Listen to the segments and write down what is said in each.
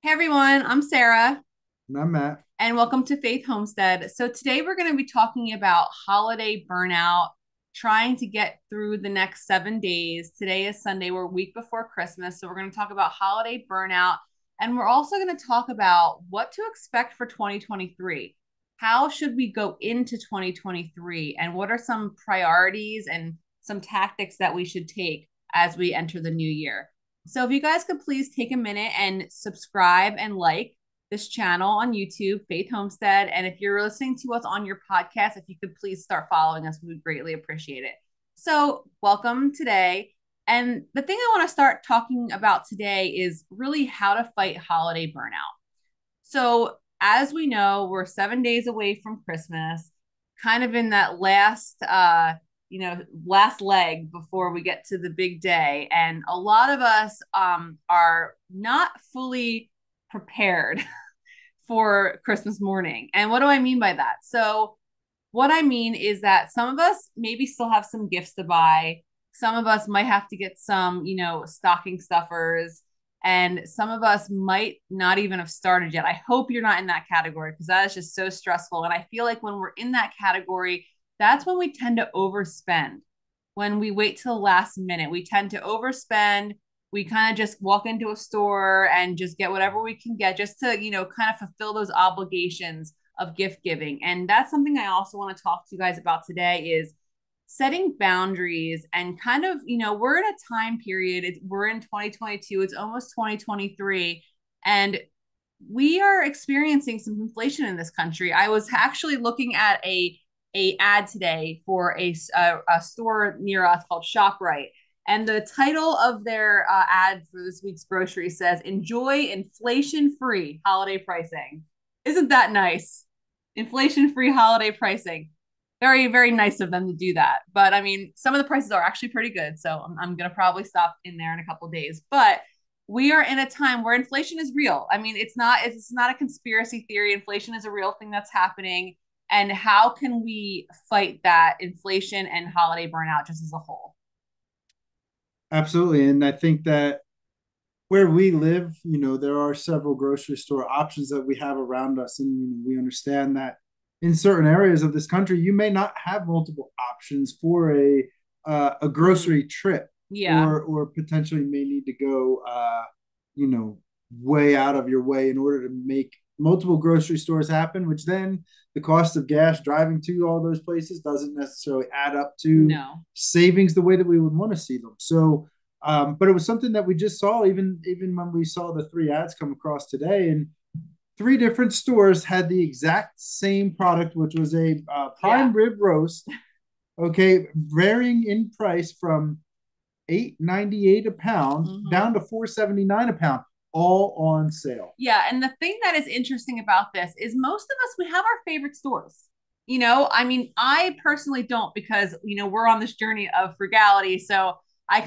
Hey everyone, I'm Sarah, And I'm Matt. and welcome to Faith Homestead. So, today we're going to be talking about holiday burnout, trying to get through the next 7 days. Today is Sunday, we're a week before Christmas. So, we're going to talk about holiday burnout, and we're also going to talk about what to expect for 2023. How should we go into 2023, and what are some priorities and some tactics that we should take as we enter the new year? So, if you guys could please take a minute and subscribe and like this channel on YouTube, Faith Homestead. And if you're listening to us on your podcast, if you could please start following us, we would greatly appreciate it. So, welcome today. And the thing I want to start talking about today is really how to fight holiday burnout. So, as we know, we're 7 days away from Christmas, kind of in that last leg before we get to the big day. And a lot of us are not fully prepared for Christmas morning. And what do I mean by that? So, what I mean is that some of us maybe still have some gifts to buy. Some of us might have to get some, stocking stuffers. And some of us might not even have started yet. I hope you're not in that category because that is just so stressful. And I feel like when we're in that category, that's when we tend to overspend. When we wait till the last minute, we tend to overspend. We kind of just walk into a store and just get whatever we can get just to, kind of fulfill those obligations of gift giving. And that's something I also want to talk to you guys about today is setting boundaries and kind of, we're in a time period. We're in 2022, it's almost 2023. And we are experiencing some inflation in this country. I was actually looking at a ad today for a store near us called ShopRite, and the title of their ad for this week's grocery says "Enjoy inflation-free holiday pricing." Isn't that nice? Inflation-free holiday pricing. Very, very nice of them to do that. But I mean, some of the prices are actually pretty good, so I'm gonna probably stop in there in a couple of days. But we are in a time where inflation is real. I mean, it's not a conspiracy theory. Inflation is a real thing that's happening. And how can we fight that inflation and holiday burnout just as a whole? Absolutely. And I think that where we live, there are several grocery store options that we have around us. And we understand that in certain areas of this country, you may not have multiple options for a Mm, grocery trip, yeah. or potentially may need to go, you know, way out of your way in order to make multiple grocery stores happen, which then the cost of gas driving to all those places doesn't necessarily add up to No. savings the way that we would want to see them. So, but it was something that we just saw, even when we saw the three ads come across today, and three different stores had the exact same product, which was a Yeah. prime rib roast. Okay, varying in price from $8.98 a pound Hmm. down to $4.79 a pound, all on sale. Yeah, and the thing that is interesting about this is most of us we have our favorite stores. I mean, I personally don't because we're on this journey of frugality. So I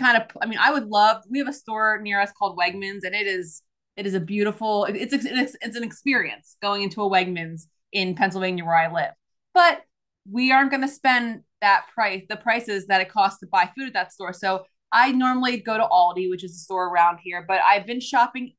mean, I would love. We have a store near us called Wegmans, and it is a beautiful. It's an experience going into a Wegmans in Pennsylvania where I live. But we aren't going to spend the prices that it costs to buy food at that store. So I normally go to Aldi, which is a store around here, but I've been shopping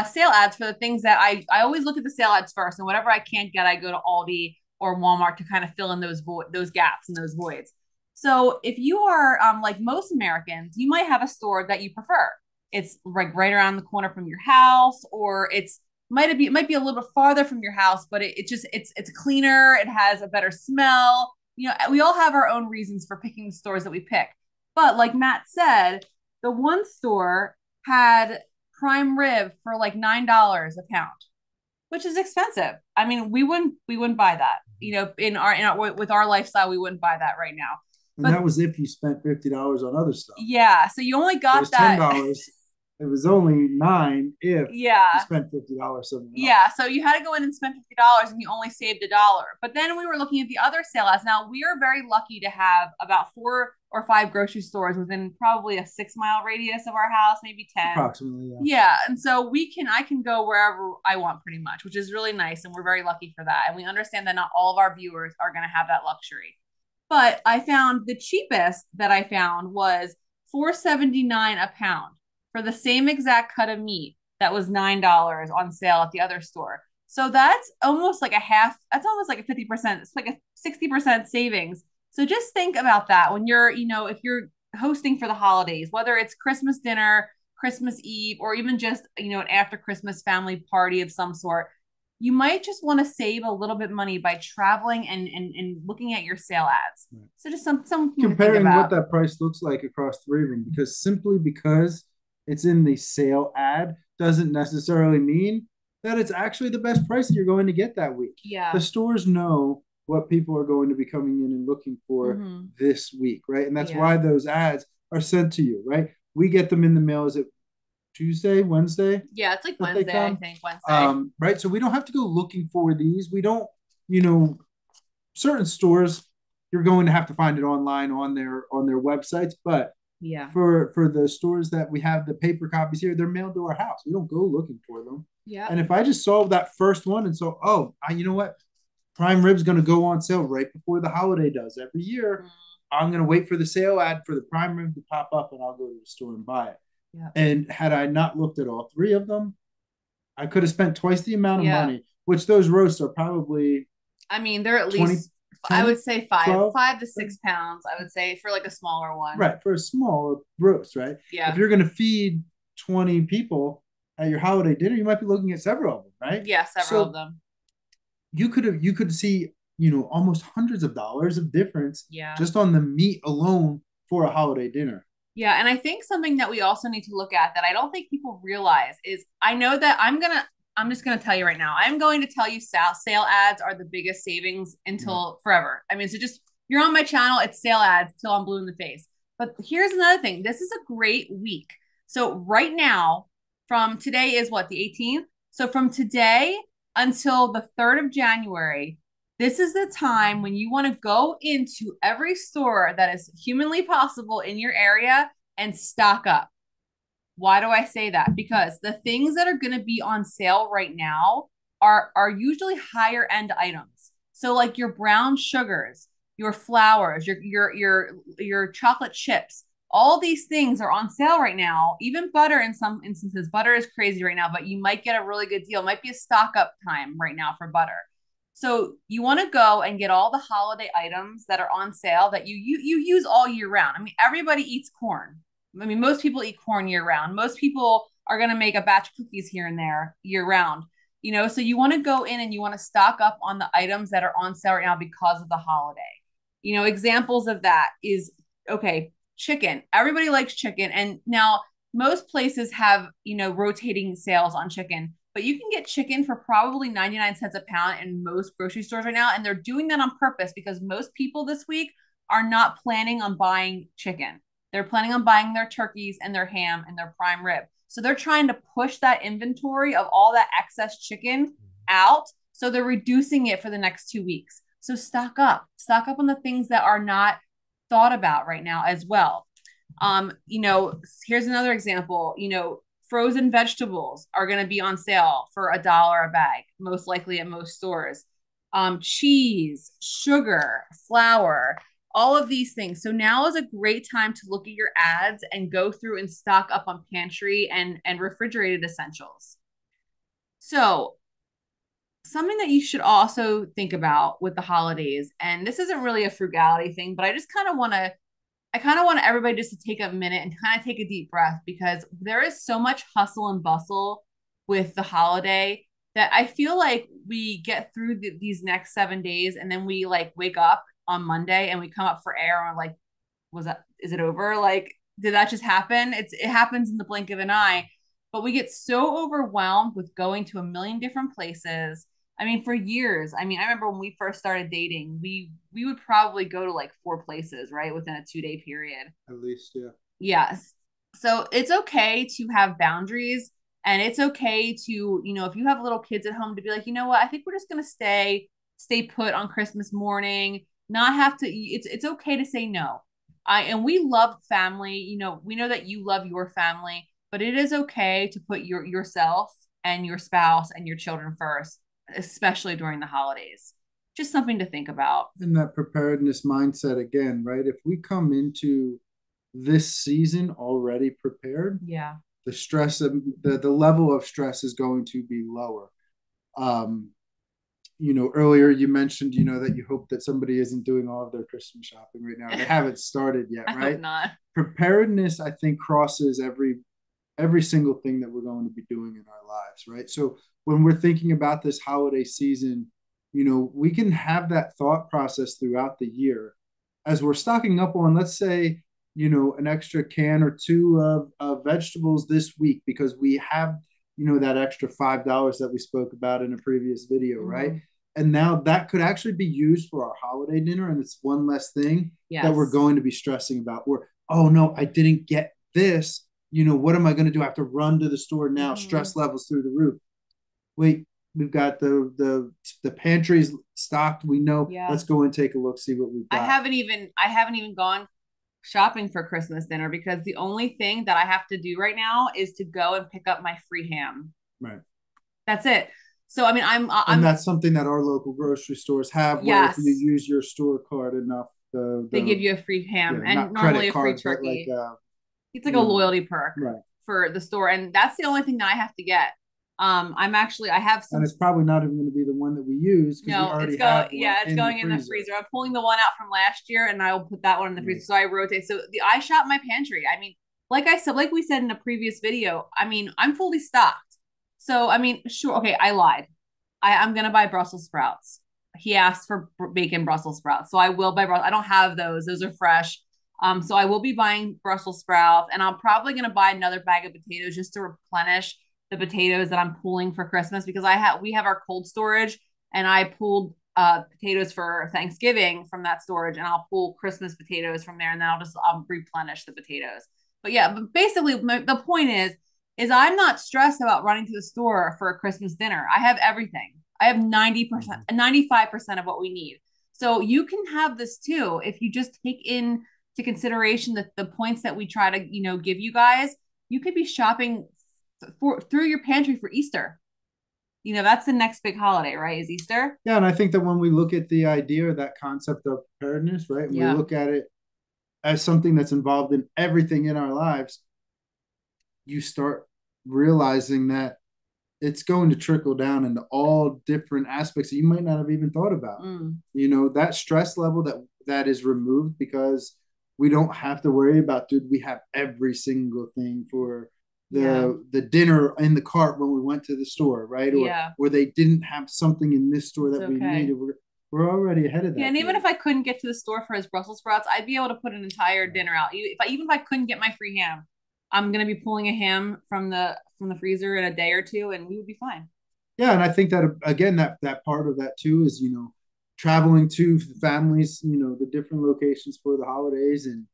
sale ads for the things that I always look at the sale ads first, and whatever I can't get, I go to Aldi or Walmart to kind of fill in those gaps and those voids. So if you are like most Americans, you might have a store that you prefer. It's like right around the corner from your house, or it might be a little bit farther from your house, but it's cleaner. It has a better smell. We all have our own reasons for picking the stores that we pick. But like Matt said, the one store had prime rib for like $9 a pound, which is expensive. I mean, we wouldn't buy that. In our with our lifestyle, we wouldn't buy that right now. And But that was if you spent $50 on other stuff. yeah, so you only It got was ten that. dollars. It was only nine if you Yeah. spent $50 somewhere else. Yeah, so you had to go in and spend $50 and you only saved $1. But then we were looking at the other sale ads. Now we are very lucky to have about 4 or 5 grocery stores within probably a 6 mile radius of our house, maybe 10. Approximately, yeah. Yeah, and so I can go wherever I want pretty much, which is really nice, and we're very lucky for that. And we understand that not all of our viewers are going to have that luxury. But I found the cheapest that I found was 4.79 a pound for the same exact cut of meat. that was $9 on sale at the other store. So that's almost like a half, that's almost like a 50%, it's like a 60% savings. So just think about that when you're, if you're hosting for the holidays, whether it's Christmas dinner, Christmas Eve, or even just, an after Christmas family party of some sort. You might just want to save a little bit money by traveling and looking at your sale ads. Right. So just something to think Comparing what about. that price looks like across three of them, because simply because it's in the sale ad doesn't necessarily mean that it's actually the best price that you're going to get that week. The Yeah. stores know what people are going to be coming in and looking for Mm-hmm. this week, right? And that's Yeah. why those ads are sent to you, right? We get them in the mail. Is it Tuesday, Wednesday Yeah, it's like that they Wednesday, I come? think. Wednesday. Right. So we don't have to go looking for these. We don't, you know, certain stores you're going to have to find it online on their websites, but Yeah. for the stores that we have the paper copies here, they're mailed to our house. We don't go looking for them. Yeah. And if I just saw that first one and so, you know what, prime rib's going to go on sale right before the holiday does every year. I'm going to wait for the sale ad for the prime rib to pop up, and I'll go to the store and buy it. Yeah. And had I not looked at all three of them, I could have spent twice the amount of Yeah. money, which those roasts are probably I mean, they're at 20, least, I 10, would say five, 12. 5 to 6 pounds, I would say, for like a smaller one. Right, for a small roast, right? Yeah. If you're going to feed 20 people at your holiday dinner, you might be looking at several of them, right? Yeah, several of them. You could see, almost hundreds of dollars of difference Yeah. just on the meat alone for a holiday dinner. Yeah, and I think something that we also need to look at that I don't think people realize is I know that I'm just gonna tell you right now. I'm going to tell you sale ads are the biggest savings until forever. I mean, so just you're on my channel, it's sale ads till I'm blue in the face. But here's another thing. This is a great week. So right now, from today is what, the 18th? So from today until the 3rd of January, this is the time when you want to go into every store that is humanly possible in your area and stock up. Why do I say that? Because the things that are going to be on sale right now are usually higher end items. So like your brown sugars, your flours, your chocolate chips, all these things are on sale right now. Even butter in some instances. Butter is crazy right now, but you might get a really good deal. It might be a stock up time right now for butter. So you want to go and get all the holiday items that are on sale that you use all year round. I mean, everybody eats corn. I mean, most people eat corn year round. Most people are going to make a batch of cookies here and there year round. So you want to go in and you want to stock up on the items that are on sale right now because of the holiday. Examples of that is okay, chicken. Everybody likes chicken. And now most places have, rotating sales on chicken, but you can get chicken for probably 99 cents a pound in most grocery stores right now. And they're doing that on purpose because most people this week are not planning on buying chicken. They're planning on buying their turkeys and their ham and their prime rib. So they're trying to push that inventory of all that excess chicken out. So they're reducing it for the next 2 weeks. So stock up on the things that are not thought about right now as well. Here's another example. Frozen vegetables are going to be on sale for $1 a bag, most likely at most stores. Cheese, sugar, flour, all of these things. So now is a great time to look at your ads and go through and stock up on pantry and refrigerated essentials. So something that you should also think about with the holidays, and this isn't really a frugality thing, but I kind of want everybody just to take a minute and kind of take a deep breath because there is so much hustle and bustle with the holiday that I feel like we get through these next 7 days and then we like wake up on Monday and we come up for air and we're like, is it over? Like, did that just happen? It happens in the blink of an eye, but we get so overwhelmed with going to a million different places. I mean, for years, I remember when we first started dating, we would probably go to like 4 places, right, within a 2 day period. At least, yeah. Yes. So it's okay to have boundaries, and it's okay to, if you have little kids at home, to be like, you know what, I think we're just gonna stay put on Christmas morning, not have to. It's okay to say no. And we love family. We know that you love your family, but it is okay to put yourself and your spouse and your children first, especially during the holidays. Just something to think about. In that preparedness mindset again, right? If we come into this season already prepared, Yeah. the stress of the level of stress is going to be lower. Um, earlier you mentioned, that you hope that somebody isn't doing all of their Christmas shopping right now. They haven't started yet, I hope right? not. Preparedness, I think, crosses every single thing that we're going to be doing in our lives, right? So when we're thinking about this holiday season, we can have that thought process throughout the year as we're stocking up on, let's say, an extra can or two of vegetables this week because we have, that extra $5 that we spoke about in a previous video, right? And now that could actually be used for our holiday dinner, and it's one less thing that we're going to be stressing about. Or, oh no, I didn't get this. What am I going to do? I have to run to the store now. Stress levels through the roof. Wait, we've got the pantries stocked. We know. Yeah. Let's go and take a look, see what we've got. I haven't even gone shopping for Christmas dinner because the only thing that I have to do right now is to go and pick up my free ham. Right. That's it. So I mean, and that's something that our local grocery stores have. Yes. Where if you use your store card enough, they give you a free ham and normally a free turkey. It's like a loyalty perk for the store, and that's the only thing that I have to get. I have some, and it's probably not even going to be the one that we use. No, it's going in the freezer. I'm pulling the one out from last year, and I will put that one in the freezer. So I rotate. So I shop my pantry. I mean, like we said in a previous video, I mean, I'm fully stocked. So I mean, sure, okay, I lied. I'm gonna buy Brussels sprouts. He asked for bacon Brussels sprouts, so I will buy. I don't have those; those are fresh. So I will be buying Brussels sprouts, and I'm probably gonna buy another bag of potatoes just to replenish the potatoes that I'm pulling for Christmas because we have our cold storage, and I pulled potatoes for Thanksgiving from that storage, and I'll pull Christmas potatoes from there, and then I'll replenish the potatoes. But yeah, but basically the point is I'm not stressed about running to the store for a Christmas dinner. I have everything. I have 90%, 95% of what we need. So you can have this too if you just take into consideration the points that we try to, give you guys. You could be shopping through your pantry for Easter. That's the next big holiday, right? Is Easter. Yeah, and I think that when we look at the idea, that concept of preparedness, right? And we look at it as something that's involved in everything in our lives, you start realizing that it's going to trickle down into all different aspects that you might not have even thought about. That stress level that is removed because we don't have to worry about, dude, we have every single thing for the dinner in the cart when we went to the store, right? Or they didn't have something in this store that we needed. We're already ahead of that. Yeah, and even if I couldn't get to the store for his Brussels sprouts, I'd be able to put an entire dinner out. Even if I couldn't get my free ham, I'm gonna be pulling a ham from the freezer in a day or two, and we would be fine. Yeah, and I think that again, that part of that too is traveling to families, the different locations for the holidays, and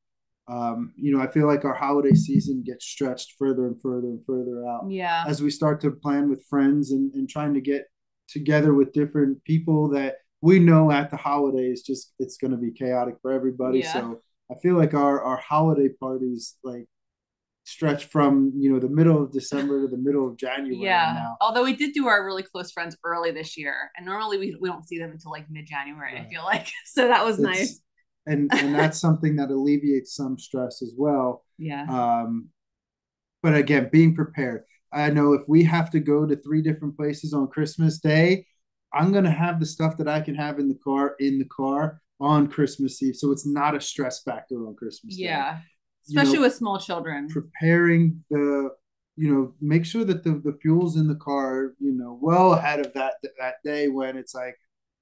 I feel like our holiday season gets stretched further and further and further out. Yeah. As we start to plan with friends and trying to get together with different people that we know at the holidays, it's going to be chaotic for everybody. Yeah. So I feel like our holiday parties stretch from the middle of December to the middle of January. Yeah. Now. Although we did do our really close friends early this year, and normally we don't see them until mid-January. Right. I feel like so that was nice. And that's something that alleviates some stress as well. Yeah. But again, being prepared. I know if we have to go to 3 different places on Christmas Day, I'm gonna have the stuff that I can have in the car on Christmas Eve, so it's not a stress factor on Christmas Day. Yeah, especially with small children. Preparing make sure that the fuel's in the car, well ahead of that day when it's like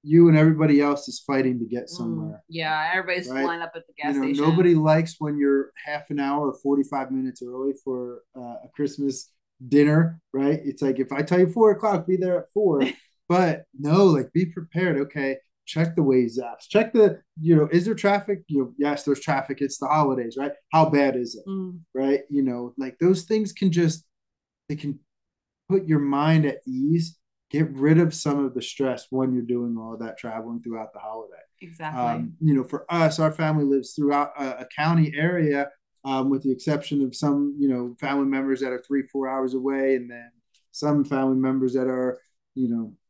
you and everybody else is fighting to get somewhere. Yeah, everybody's lined up at the gas station. Nobody likes when you're half an hour or 45 minutes early for a Christmas dinner, right? It's like, if I tell you 4:00, be there at 4. But no, be prepared. Okay, check the Waze apps. Check is there traffic? Yes, there's traffic. It's the holidays, right? How bad is it? Right? Those things they can put your mind at ease. Get rid of some of the stress when you're doing all of that traveling throughout the holiday. Exactly. For us, our family lives throughout a county area, with the exception of some, family members that are 3-4 hours away, and then some family members that are,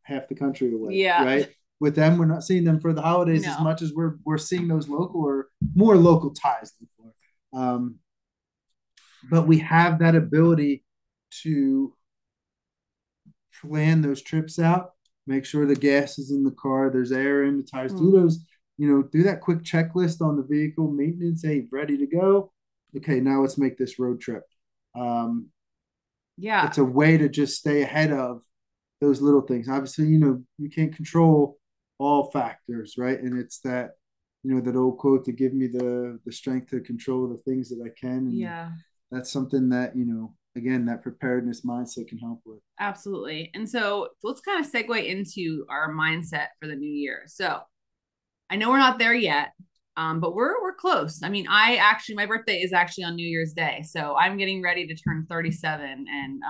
half the country away. Yeah. Right. With them, we're not seeing them for the holidays as much as we're seeing those local or more local ties. But we have that ability to plan those trips out, make sure the gas is in the car, there's air in the tires, do those, do that quick checklist on the vehicle maintenance. Hey, ready to go. Okay, now let's make this road trip. Um, Yeah. it's a way to just stay ahead of those little things. Obviously, you can't control all factors, right? And it's that, that old quote to give me the strength to control the things that I can. And Yeah. that's something that, again, that preparedness mindset can help with. Absolutely. And so let's kind of segue into our mindset for the new year. So I know we're not there yet, but we're close. I mean, my birthday is actually on New Year's Day, so I'm getting ready to turn 37, and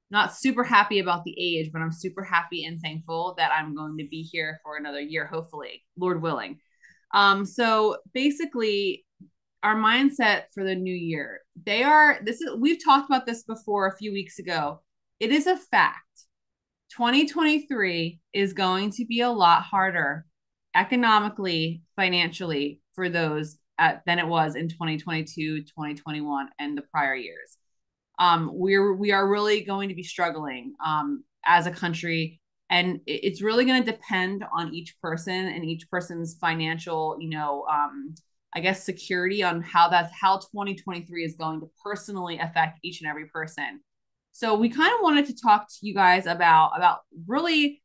not super happy about the age, but I'm super happy and thankful that I'm going to be here for another year, hopefully, Lord willing. So basically, our mindset for the new year, we've talked about this before a few weeks ago. It is a fact. 2023 is going to be a lot harder economically, financially for those than it was in 2022, 2021, and the prior years. We are really going to be struggling as a country, and it's really going to depend on each person and each person's financial, I guess, security on how 2023 is going to personally affect each and every person. So we kind of wanted to talk to you guys about really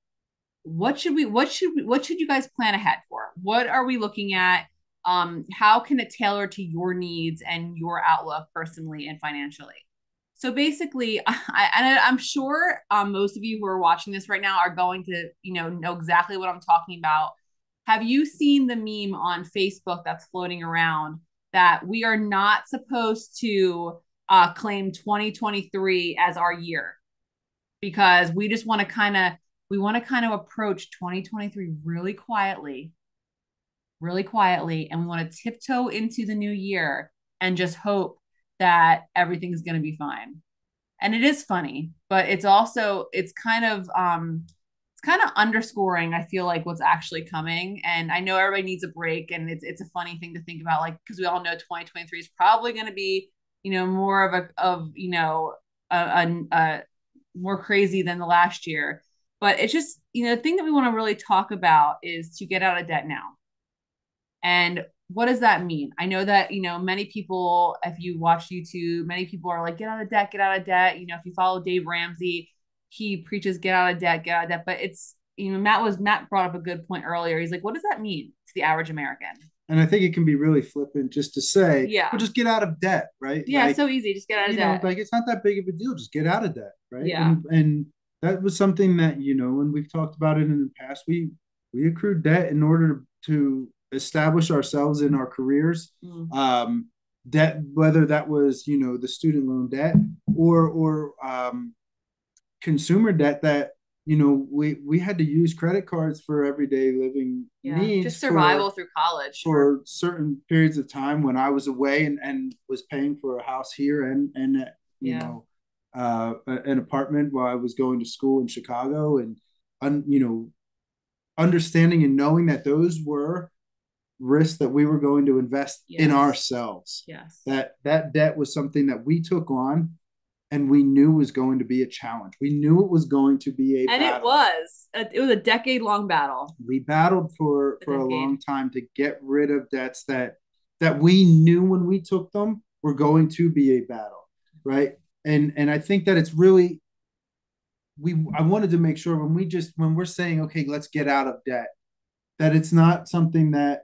what should you guys plan ahead for? What are we looking at? How can it tailor to your needs and your outlook personally and financially? So basically, I'm sure most of you who are watching this right now are going to, know exactly what I'm talking about. Have you seen the meme on Facebook that's floating around that we are not supposed to claim 2023 as our year because we want to kind of approach 2023 really quietly, and we want to tiptoe into the new year and just hope that everything's going to be fine. And it is funny, but it's kind of underscoring, I feel like, what's actually coming. And I know everybody needs a break, and it's a funny thing to think about, like, because we all know 2023 is probably going to be, more a more crazy than the last year. But it's just, the thing that we want to really talk about is to get out of debt now. And what does that mean? I know that, many people, if you watch YouTube, many people are like, get out of debt, get out of debt. If you follow Dave Ramsey, he preaches get out of debt, get out of debt. But it's, Matt brought up a good point earlier. He's like, what does that mean to the average American? And I think it can be really flippant just to say, yeah, well, just get out of debt, right? Yeah, it's so easy. Just get out of debt. Like it's not that big of a deal. Just get out of debt, right? Yeah. And that was something that, and we've talked about it in the past. We accrued debt in order to establish ourselves in our careers. Debt, whether that was, the student loan debt or consumer debt that we had to use credit cards for everyday living needs, just survival through college for certain periods of time when I was away and was paying for a house here and an apartment while I was going to school in Chicago, and understanding and knowing that those were risks that we were going to invest in ourselves. Yes. That debt was something that we took on and we knew was going to be a challenge. We knew it was going to be a battle. It was a decade-long battle. We battled for a long time to get rid of debts that we knew when we took them were going to be a battle, right? And I think that it's really I wanted to make sure when we're saying, okay, let's get out of debt, that it's not something that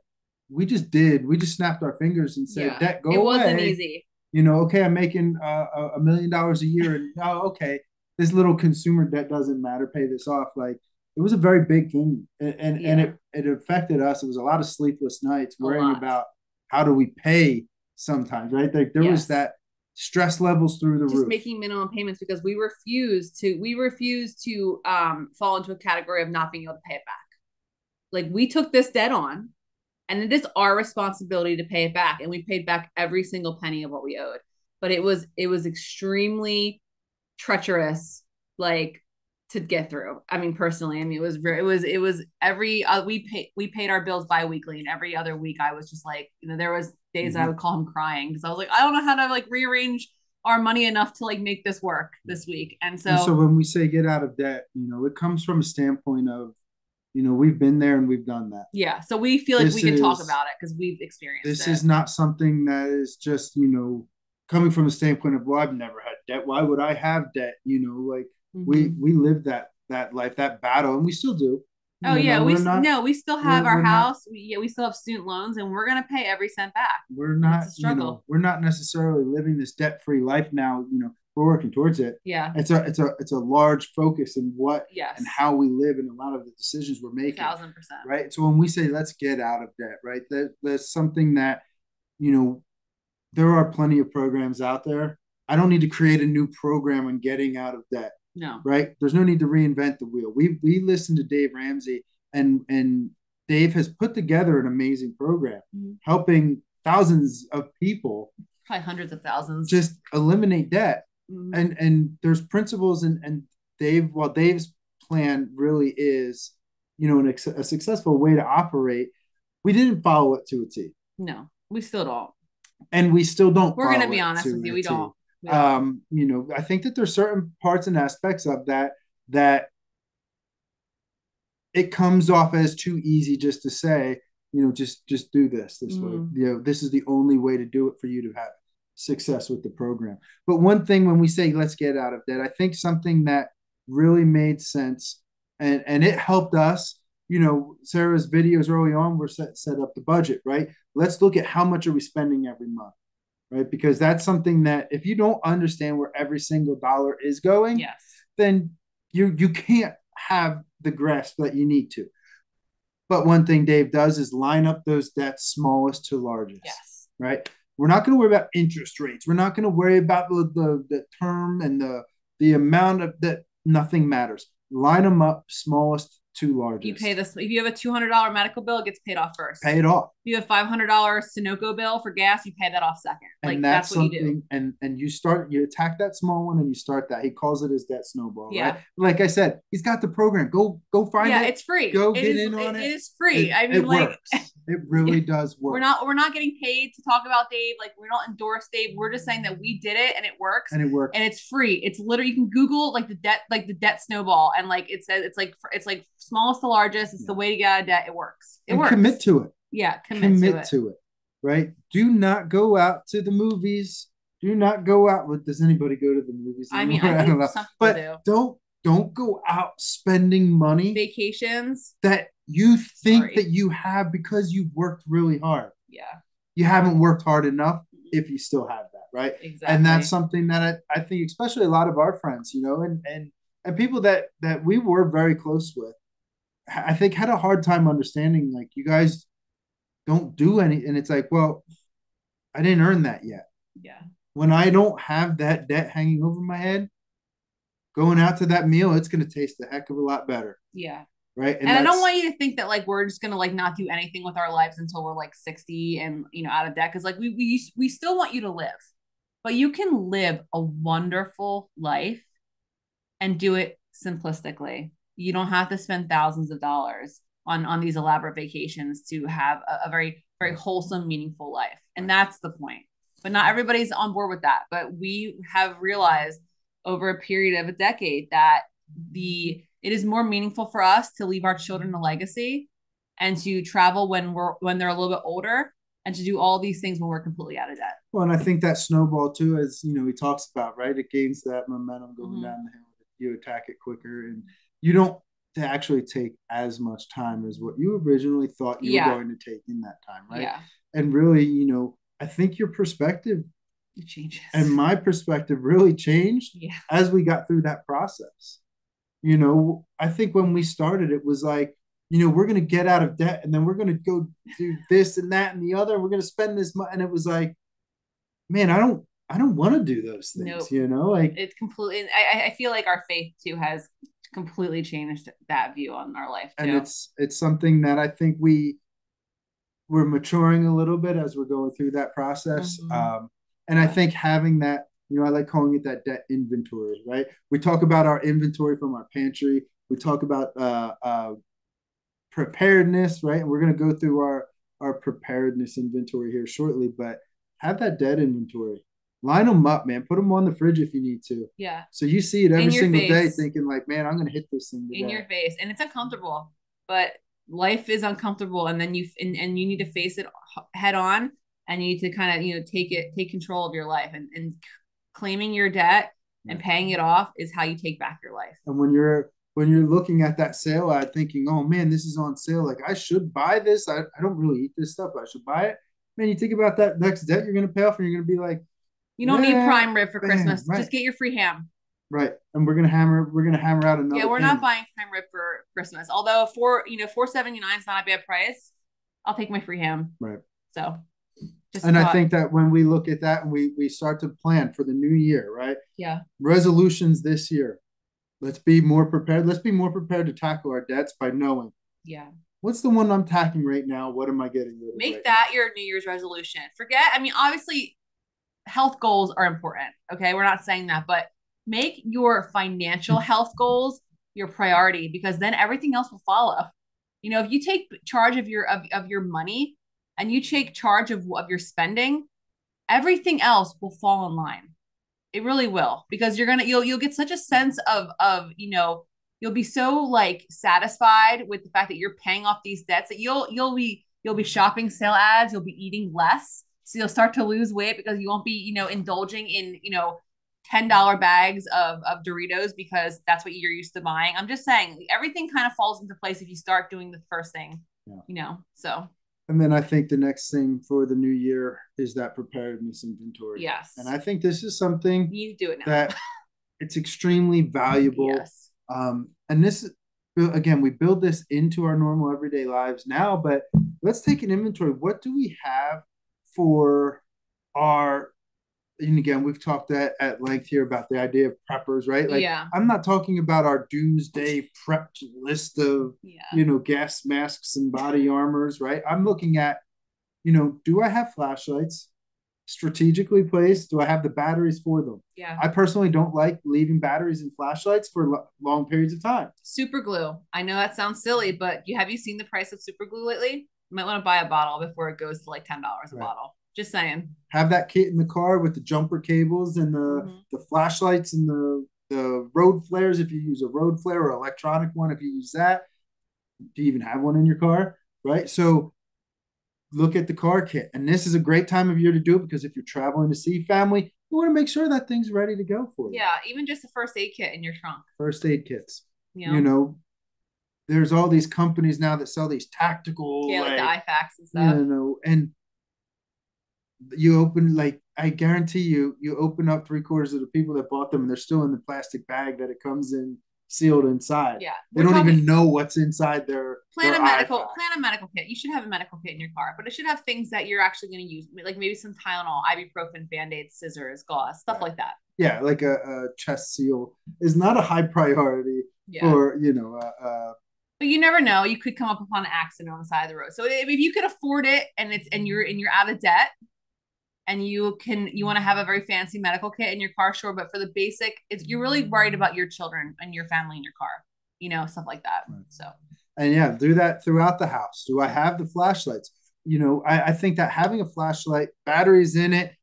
we just did. We just snapped our fingers and said, debt, go away. It wasn't easy. Okay, I'm making $1 million a year, and okay, this little consumer debt doesn't matter. Pay this off. Like, it was a very big thing, and it affected us. It was a lot of sleepless nights worrying about how do we pay sometimes, right? Like there was that stress levels through the roof. Just making minimum payments because we refused to fall into a category of not being able to pay it back. Like, we took this debt on, and it is our responsibility to pay it back. And we paid back every single penny of what we owed. But it was extremely treacherous, like, to get through. I mean, personally, it was every we paid our bills bi-weekly, and every other week I was just like, there was days I would call him crying because I was like, I don't know how to like rearrange our money enough to like make this work this week. And And so so, when we say get out of debt, it comes from a standpoint of, we've been there and we've done that. yeah, so we feel like we This can talk is about it because we've experienced this it. is not something that is just, coming from a standpoint of, well, I've never had debt. Why would I have debt? Like Mm-hmm. we live that life, that battle, and we still do. Oh yeah, We're not no, we still have our we're not house. We still have student loans, and we're gonna pay every cent back. we're And it's not a struggle. we're not necessarily living this debt-free life now. We're working towards it. Yeah. It's a large focus in what and Yes. how we live and a lot of the decisions we're making, 1,000%. right? So when we say let's get out of debt, right, that's something that you know there are plenty of programs out there. I don't need to create a new program on getting out of debt, No. right? There's no need to reinvent the wheel. We listened to Dave Ramsey, and Dave has put together an amazing program, Mm-hmm. helping thousands of people, Probably hundreds of thousands, just eliminate debt. Mm-hmm. And there's principles, and Dave's plan really is, a successful way to operate. We didn't follow it to a T. No, we still don't. And we still don't. We're gonna be honest with you. We don't. I think that there's certain parts and aspects of that it comes off as too easy just to say, just do this way. This is the only way to do it for you to have success with the program. But one thing when we say let's get out of debt, I think something that really made sense, and it helped us. Sarah's videos early on were set up the budget, right? Let's look at how much are we spending every month, right? Because that's something that if you don't understand where every single dollar is going, yes, then you can't have the grasp that you need to. But one thing Dave does is line up those debts smallest to largest. Yes. Right. We're not going to worry about interest rates. We're not going to worry about the term and the amount of that. Nothing matters. Line them up smallest to largest. You pay this if you have a $200 medical bill, it gets paid off first. Pay it off. If you have $500 Sunoco bill for gas, you pay that off second. And that's what you do. And you attack that small one and you start that. He calls it his debt snowball. Yeah. Right? Like I said, he's got the program. Go find it. Yeah, it's free. Go get in on it. It is free. It works. It really does work. We're not getting paid to talk about Dave. Like we're not endorse Dave. We're just saying that we did it and it works. And it works. And it's free. It's literally, you can Google the debt snowball, and it says it's like smallest to largest. It's the way to get out of debt. It works. It works. Commit to it. Yeah, commit to it. Right? Do not go out to the movies. Do not go out with. Does anybody go to the movies anymore? I don't know. Some people do. Don't go out spending money. Vacations that you think that you have because you've worked really hard. Yeah. You haven't worked hard enough if you still have that, right? Exactly. And that's something that I think, especially a lot of our friends, and people that we were very close with, I think had a hard time understanding, like, you guys don't do any. And it's like, well, I didn't earn that yet. Yeah. When I don't have that debt hanging over my head, going out to that meal, it's going to taste a heck of a lot better. Yeah. Right. And I don't want you to think that we're just gonna not do anything with our lives until we're 60 and out of debt, because we still want you to live, but you can live a wonderful life and do it simplistically. You don't have to spend thousands of dollars on these elaborate vacations to have a very, very wholesome, meaningful life. And that's the point. But not everybody's on board with that. But we have realized over a period of a decade that it is more meaningful for us to leave our children a legacy and to travel when they're a little bit older, and to do all these things when we're completely out of debt. Well, and I think that snowball too, as he talks about, right? It gains that momentum going down the hill. You attack it quicker, and you don't actually take as much time as what you originally thought you were going to take in that time, right? Yeah. And really, I think your perspective changes, and my perspective really changed as we got through that process. I think when we started, it was like, we're going to get out of debt, and then we're going to go do this and that and the other. We're going to spend this money. And it was like, man, I don't want to do those things, Nope. It's completely, I feel like our faith too has completely changed that view on our life too. And it's something that I think we're maturing a little bit as we're going through that process. And I think having that, I like calling it that debt inventory, right? We talk about our inventory from our pantry. We talk about preparedness, right? And we're going to go through our preparedness inventory here shortly, but have that debt inventory. line them up, man. Put them on the fridge if you need to. Yeah. So you see it every In your single day, face. thinking like, man, I'm gonna hit this thing In today. your face. And it's uncomfortable. But life is uncomfortable, and then you need to face it head on, and you need to kind of, take control of your life, and claiming your debt and Right. paying it off is how you take back your life. And when you're looking at that sale ad, thinking, oh man, this is on sale. Like I should buy this. I don't really eat this stuff. I should buy it. Man, you think about that next debt you're gonna pay off, and you're gonna be like, You don't need yeah, prime rib for bam, Christmas. right, Just get your free ham. right. And we're gonna hammer out Yeah, another we're not payment. buying prime rib for Christmas. Although $4.79 is not a bad price. I'll take my free ham. Right. So just a And I thought. think that when we look at that and we start to plan for the new year, right? Yeah. Resolutions this year. Let's be more prepared. Let's be more prepared to tackle our debts by knowing Yeah. what's the one I'm tackling right now? What am I getting rid of Make right that your New Year's resolution. I mean, obviously, health goals are important. Okay. We're not saying that, but make your financial health goals your priority, because then everything else will follow. If you take charge of your money, and you take charge of your spending, everything else will fall in line. It really will, because you'll get such a sense of you'll be so like satisfied with the fact that you're paying off these debts that you'll be shopping sale ads, you'll be eating less, so you'll start to lose weight because you won't be indulging in $10 bags of Doritos because that's what you're used to buying. I'm just saying everything kind of falls into place if you start doing the first thing, now. so And then I think the next thing for the new year is that preparedness inventory. yes, And I think this is something you need to do it now. that it's extremely valuable. Yes. And this, again, we build this into our normal everyday lives now, but let's take an inventory. What do we have for our, and again, we've talked at length here about the idea of preppers, right? Like, Yeah. I'm not talking about our doomsday prepped list of, Yeah. gas masks and body armors, right? I'm looking at, do I have flashlights strategically placed? Do I have the batteries for them? Yeah. I personally don't like leaving batteries and flashlights for long periods of time. Super glue. I know that sounds silly, but have you seen the price of super glue lately? You might want to buy a bottle before it goes to like $10 a Right. bottle. Just saying. Have that kit in the car with the jumper cables and the flashlights and the road flares if you use a road flare, or electronic one if you use that. Do you even have one in your car? Right. So look at the car kit. And this is a great time of year to do it, because if you're traveling to see family, you want to make sure that thing's ready to go for you. Yeah, even just a first aid kit in your trunk. First aid kits. You know? There's all these companies now that sell these tactical, Yeah, like the IFAKs and stuff. and you open, like, I guarantee you open up 3/4 of the people that bought them and they're still in the plastic bag that it comes in sealed inside. Yeah. They don't even know what's inside their plan their a medical iPad. plan a medical kit. You should have a medical kit in your car, but it should have things that you're actually going to use, like maybe some Tylenol, ibuprofen, band-aids, scissors, gauze, stuff like that. Yeah, like a chest seal is not a high priority for but you never know. You could come up upon an accident on the side of the road. So if you could afford it, and you're out of debt, and you want to have a very fancy medical kit in your car, sure. But for the basic, you're really worried about your children and your family in your car, stuff like that. Right. So, and yeah, do that throughout the house. Do I have the flashlights? I think that having a flashlight, batteries in it,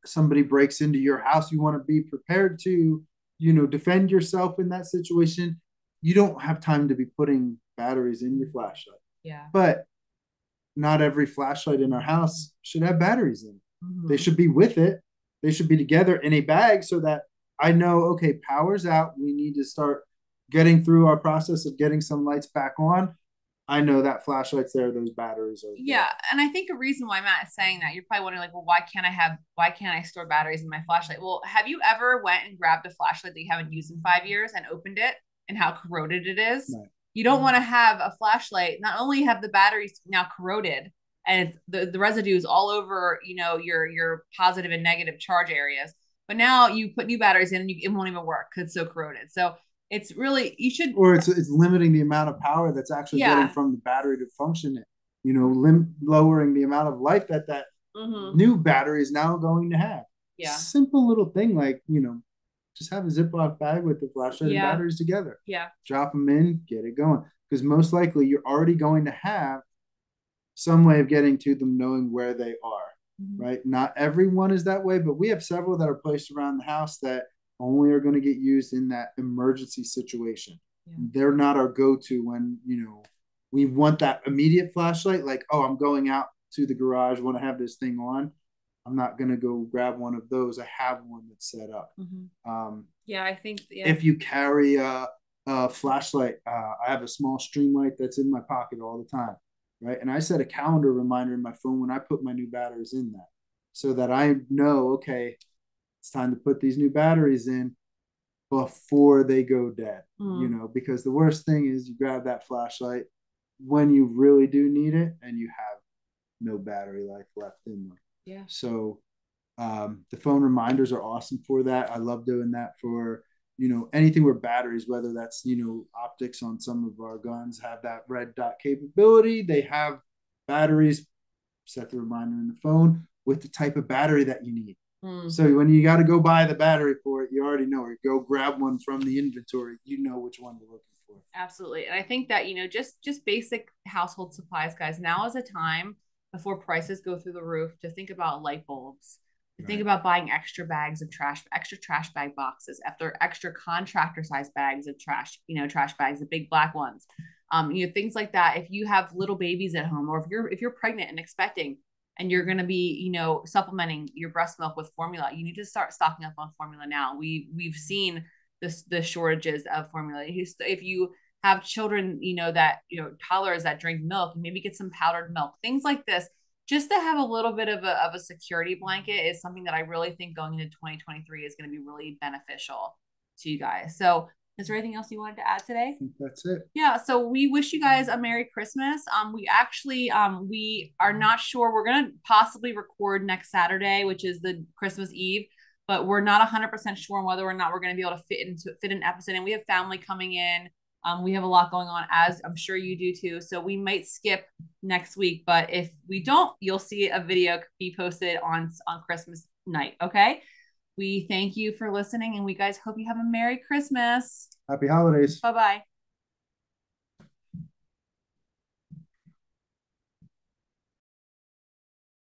somebody breaks into your house, you want to be prepared to, defend yourself in that situation. You don't have time to be putting batteries in your flashlight. Yeah. But not every flashlight in our house should have batteries in it. Mm-hmm. They should be with it. They should be together in a bag so that I know, okay, power's out. We need to start getting through our process of getting some lights back on. I know that flashlight's there, those batteries are there. Yeah, and I think a reason why Matt is saying that, you're probably wondering, like, well, why can't I store batteries in my flashlight? Well, have you ever went and grabbed a flashlight that you haven't used in 5 years and opened it, and how corroded it is? Right. You don't want to have a flashlight, not only have the batteries now corroded and the residues all over, your positive and negative charge areas, but now you put new batteries in and it won't even work because it's so corroded. So it's really, you should, or it's limiting the amount of power that's actually getting from the battery to function it, lowering the amount of life that new battery is now going to have. Yeah. Simple little thing, like, just have a Ziploc bag with the flashlight and batteries together. Yeah. Drop them in, get it going. Because most likely you're already going to have some way of getting to them, knowing where they are. right? Not everyone is that way, but we have several that are placed around the house that only are going to get used in that emergency situation. Yeah. They're not our go-to when, we want that immediate flashlight, like, oh, I'm going out to the garage, want to have this thing on. I'm not going to go grab one of those. I have one that's set up. Yeah, I think if you carry a flashlight, I have a small string light that's in my pocket all the time, right? And I set a calendar reminder in my phone when I put my new batteries in that, so that I know, okay, it's time to put these new batteries in before they go dead. Because the worst thing is you grab that flashlight when you really do need it and you have no battery life left in them. Yeah. So the phone reminders are awesome for that. I love doing that for, anything with batteries, whether that's, optics on some of our guns have that red dot capability. They have batteries, set the reminder in the phone with the type of battery that you need. So when you got to go buy the battery for it, you already know, or go grab one from the inventory, you know which one you're looking for. Absolutely. And I think that, just basic household supplies, guys, now is a time before prices go through the roof to think about light bulbs, to think about buying extra bags of trash, extra trash bag boxes, after extra contractor size bags of trash, trash bags, the big black ones, things like that. If you have little babies at home, or if you're pregnant and expecting, and you're going to be, supplementing your breast milk with formula, you need to start stocking up on formula now. We've seen the shortages of formula. If you have children, that, toddlers that drink milk, maybe get some powdered milk, things like this, just to have a little bit of a security blanket is something that I really think going into 2023 is going to be really beneficial to you guys. So is there anything else you wanted to add today? I think that's it. Yeah, so we wish you guys a Merry Christmas. We actually we are not sure. We're gonna possibly record next Saturday, which is the Christmas Eve, but we're not 100% sure on whether or not we're gonna be able to fit an episode. And we have family coming in. We have a lot going on, as I'm sure you do too. So we might skip next week, but if we don't, you'll see a video be posted on Christmas night. Okay. We thank you for listening, and we guys hope you have a Merry Christmas. Happy holidays. Bye-bye.